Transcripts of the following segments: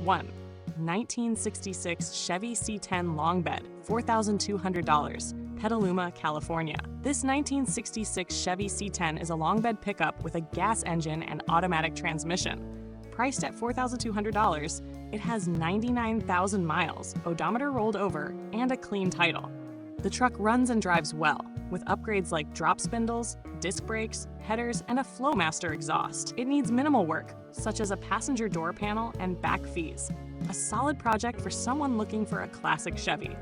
1. 1966 Chevy C10 long bed, $4,200, Petaluma, California. This 1966 Chevy C10 is a long bed pickup with a gas engine and automatic transmission. Priced at $4,200, it has 99,000 miles, odometer rolled over, and a clean title. The truck runs and drives well, with upgrades like drop spindles, disc brakes, headers, and a Flowmaster exhaust. It needs minimal work, such as a passenger door panel and back fees. A solid project for someone looking for a classic Chevy.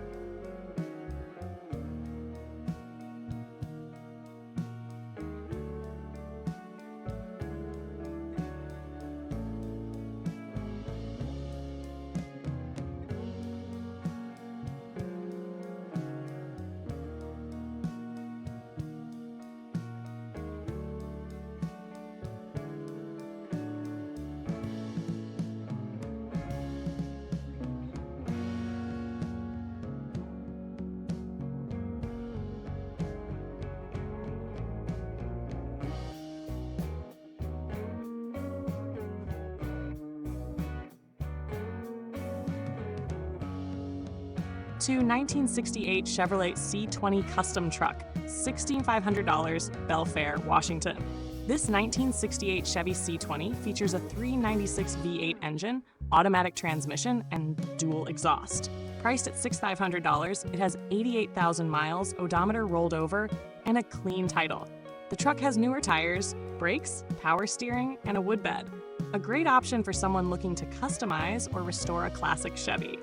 To 1968 Chevrolet C20 Custom Truck, $1,500, Belfair, Washington. This 1968 Chevy C20 features a 396 V8 engine, automatic transmission, and dual exhaust. Priced at $6,500, it has 88,000 miles, odometer rolled over, and a clean title. The truck has newer tires, brakes, power steering, and a wood bed. A great option for someone looking to customize or restore a classic Chevy.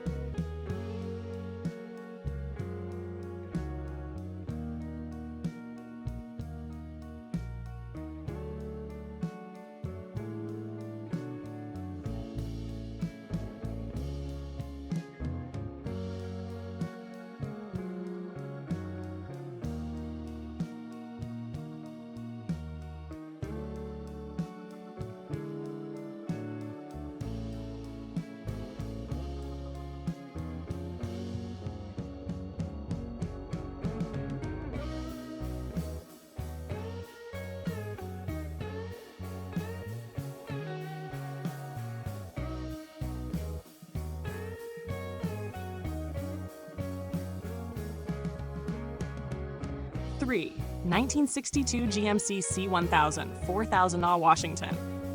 Three, 1962 GMC C1000, $4,000, Washington.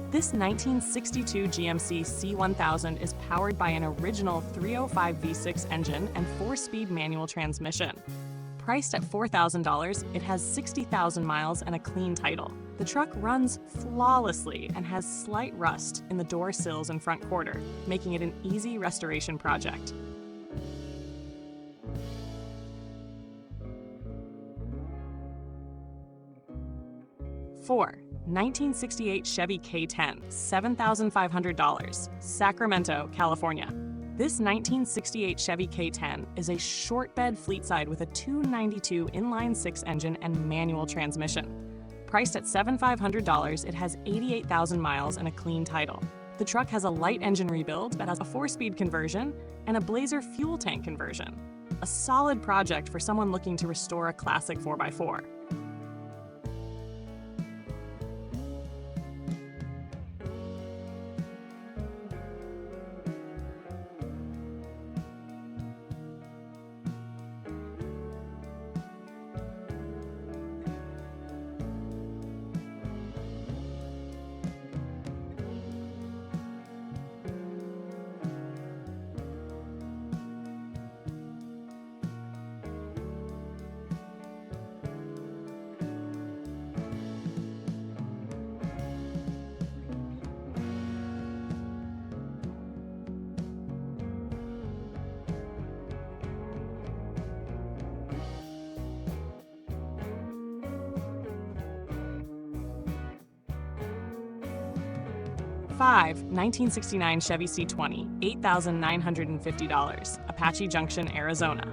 This 1962 GMC C1000 is powered by an original 305 V6 engine and 4-speed manual transmission. Priced at $4,000, it has 60,000 miles and a clean title. The truck runs flawlessly and has slight rust in the door sills and front quarter, making it an easy restoration project. 4. 1968 Chevy K10, $7,500, Sacramento, California. This 1968 Chevy K10 is a short bed fleetside with a 292 inline-6 engine and manual transmission. Priced at $7,500, it has 88,000 miles and a clean title. The truck has a light engine rebuild that has a 4-speed conversion and a Blazer fuel tank conversion. A solid project for someone looking to restore a classic 4x4. 5. 1969 Chevy C20, $8,950, Apache Junction, Arizona.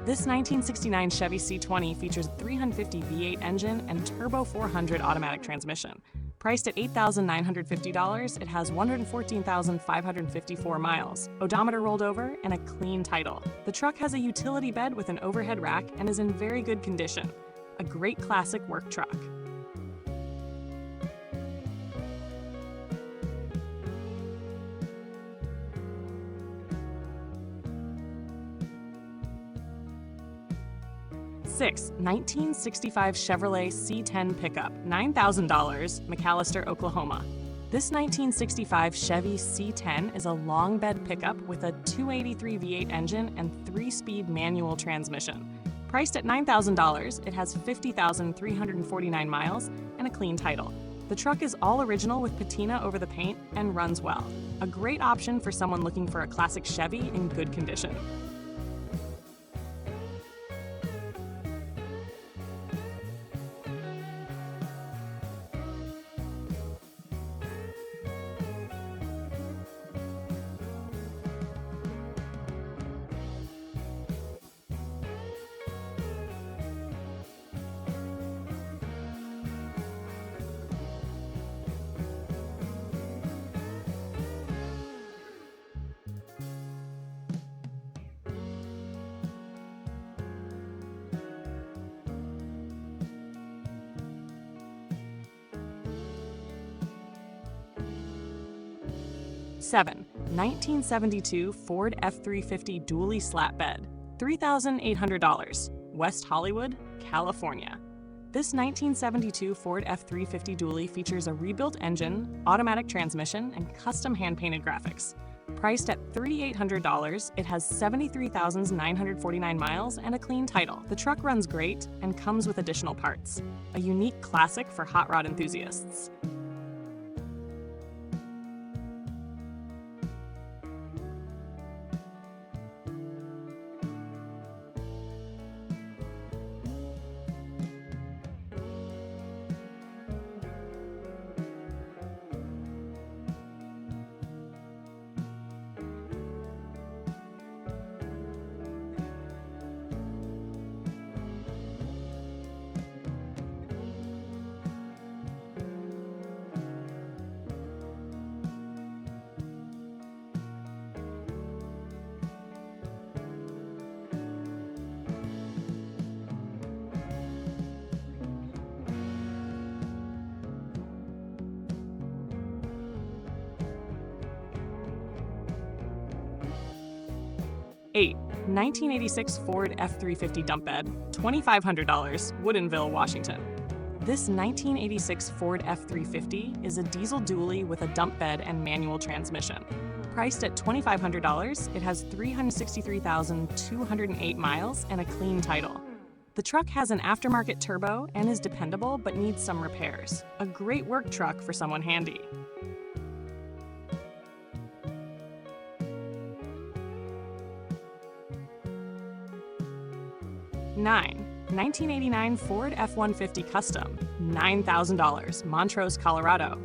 This 1969 Chevy C20 features a 350 V8 engine and turbo 400 automatic transmission. Priced at $8,950, it has 114,554 miles, odometer rolled over, and a clean title. The truck has a utility bed with an overhead rack and is in very good condition. A great classic work truck. 6. 1965 Chevrolet C10 pickup, $9,000, McAlester, Oklahoma. This 1965 Chevy C10 is a long bed pickup with a 283 V8 engine and 3-speed manual transmission. Priced at $9,000, it has 50,349 miles and a clean title. The truck is all original with patina over the paint and runs well. A great option for someone looking for a classic Chevy in good condition. Seven. 1972 Ford F350 dually slat bed, $3,800, West Hollywood, California. This 1972 Ford F350 dually features a rebuilt engine, automatic transmission, and custom hand-painted graphics. Priced at $3,800, it has 73,949 miles and a clean title. The truck runs great and comes with additional parts. A unique classic for hot rod enthusiasts. Eight. 1986 Ford F350 dump bed, $2,500, Woodinville, Washington. This 1986 Ford F350 is a diesel dually with a dump bed and manual transmission. Priced at $2,500, it has 363,208 miles and a clean title. The truck has an aftermarket turbo and is dependable but needs some repairs. A great work truck for someone handy. 9. 1989 Ford F150 Custom, $9,000, Montrose, Colorado.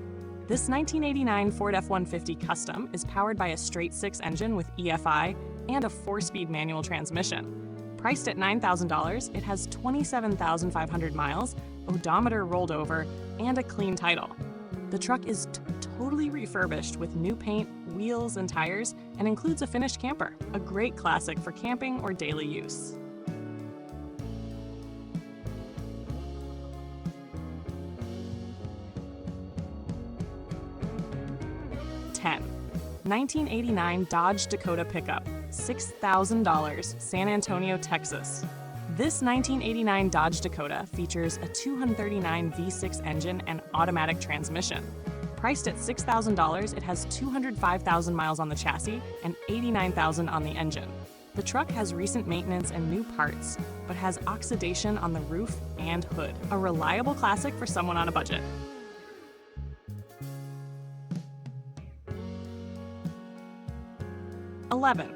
This 1989 Ford F150 Custom is powered by a straight-six engine with EFI and a 4-speed manual transmission. Priced at $9,000, it has 27,500 miles, odometer rolled over, and a clean title. The truck is totally refurbished with new paint, wheels, and tires, and includes a finished camper, a great classic for camping or daily use. 10. 1989 Dodge Dakota pickup, $6,000, San Antonio, Texas. This 1989 Dodge Dakota features a 239 V6 engine and automatic transmission. Priced at $6,000, it has 205,000 miles on the chassis and 89,000 on the engine. The truck has recent maintenance and new parts, but has oxidation on the roof and hood. A reliable classic for someone on a budget. 11.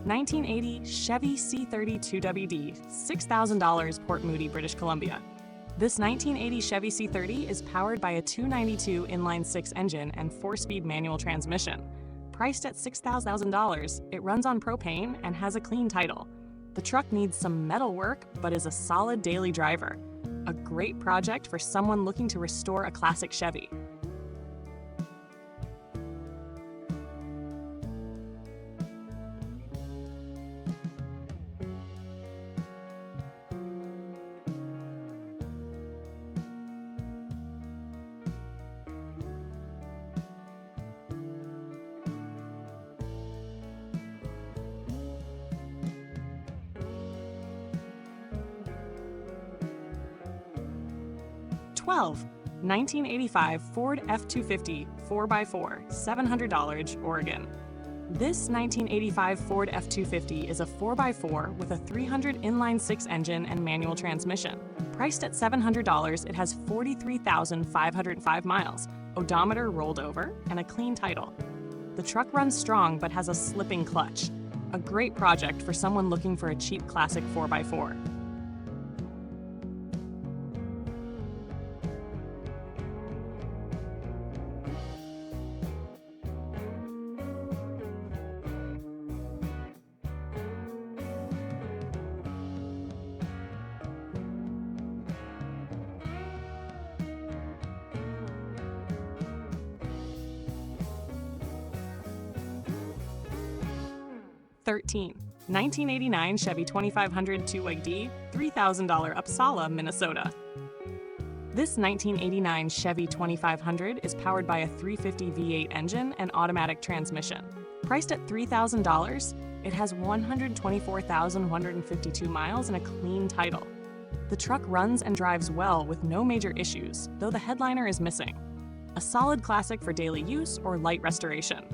1980 Chevy C30 2WD, $6,000, Port Moody, British Columbia. This 1980 Chevy C30 is powered by a 292 inline-six engine and 4-speed manual transmission. Priced at $6,000, it runs on propane and has a clean title. The truck needs some metal work, but is a solid daily driver. A great project for someone looking to restore a classic Chevy. 12. 1985 Ford F250 4x4, $700, Oregon. This 1985 Ford F250 is a 4x4 with a 300 inline-6 engine and manual transmission. Priced at $700, it has 43,505 miles, odometer rolled over, and a clean title. The truck runs strong but has a slipping clutch. A great project for someone looking for a cheap classic 4x4. 13. 1989 Chevy 2500 2WD, $3,000 Uppsala, Minnesota. This 1989 Chevy 2500 is powered by a 350 V8 engine and automatic transmission. Priced at $3,000, it has 124,152 miles and a clean title. The truck runs and drives well with no major issues, though the headliner is missing. A solid classic for daily use or light restoration.